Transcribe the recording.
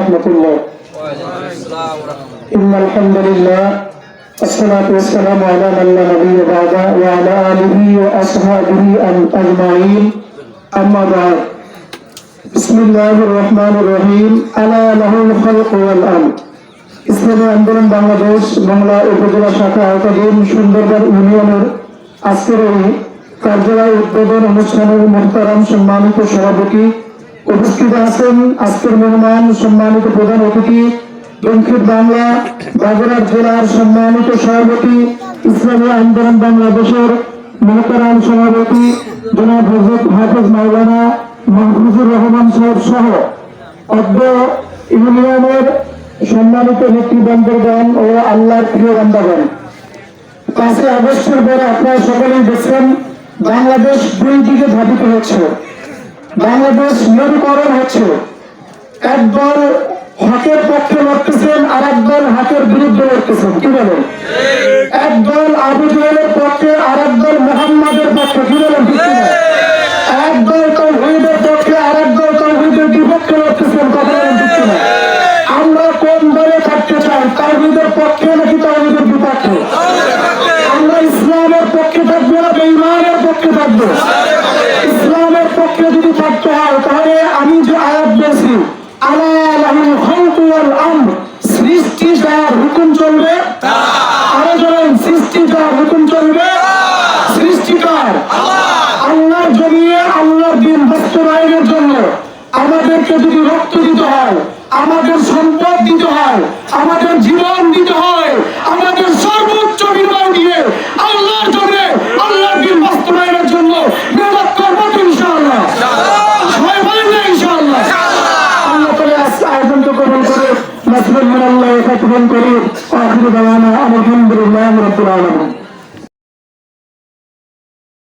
রাহমাতুল্লাহ। ইন্নাল হামদুলিল্লাহ আসসালাতু ওয়াসসালামু আলা মান লা নাবিয়্যা বা'দা ওয়া আলা আলিহি ওয়া আসহাবিহি আজমাইন। আম্মা বা'দ। বিসমিল্লাহির রহমানির রহিম। আলা লাহুল খালকু ওয়াল আমর। ইসলামী আন্দোলন বাংলাদেশ বাংলা উপজেলা শাখা আওতাধীন সুন্দরবন ইউনিয়নের আজকের এই কার্যালয় উদ্বোধন অনুষ্ঠানের মোহতারাম সম্মানিত সভাপতি, উপস্থিত আছেন আজকের মেহমান সম্মানিত প্রধান অতিথি, দক্ষিণ বাংলা বাগেরহাট জেলার সম্মানিত সভাপতি, ইসলামী আন্দোলন বাংলাদেশের মোহতারাম সভাপতি জনাব হযরত হাফেজ মাওলানা মাহফুজুর রহমান সাহেব সহ অদ্য ইউনিয়নের সম্মানিত নেতৃবৃন্দগণ ও আল্লাহর প্রিয় বান্দাগণ, 5 আগস্টের পরে আপনারা সকলেই দেখছেন বাংলাদেশ দুই দিকে ধাবিত হচ্ছে। বাংলাদেশ মেরুকরণ হচ্ছে। একদল হকের পক্ষে লড়তেছেন, আর একদল হকের বিরুদ্ধে লড়তেছেন। কি বলেন? একদল আবু জাহেলের পক্ষে, আর একদল মুহাম্মাদের পক্ষে। কি বলেন? একদল তাওহীদের পক্ষে, আর একদল তাওহীদের বিপক্ষে লড়তেছেন। কথা বলেন ঠিক না? আমরা কোন দলে থাকতে চাই? তাওহীদের পক্ষে নাকি তাওহীদের বিপক্ষে? আমরা ইসলামের পক্ষে থাকবো না বেঈমানের পক্ষে থাকবো? ইসলামের পক্ষে যদি থাকতে হয় তাহলে আমি যে আয়াত বলছি, আলা লাহুল খালকু ওয়াল আমর, সৃষ্টি যার হুকুম চলবে, আরো বলেন সৃষ্টি যার হুকুম চলবে, সৃষ্টিকার আল্লাহর জমিয়ে আল্লাহর দ্বীন বাস্তবায়নের জন্য আমাদেরকে যদি রক্ত দিতে হয়, আমাদের সম্পদ দিতে হয়, আমাদের জীবন দিতে হয়, আমাদের সর্বোচ্চ বিনিময় দিয়ে আল্লাহর জন্য আল্লাহর দ্বীন বাস্তবায়নের জন্য মেহনত করবো ইনশাআল্লাহ। সবাই বলেন না ইনশাআল্লাহ? আল্লাহ তাআলা আয়োজনকে কবুল করে নাসরুল মিনাল্লাহি ওয়া ফাতহুন করিম। আখিরু দাওয়ানা আলহামদুলিল্লাহি রাব্বিল আলামিন।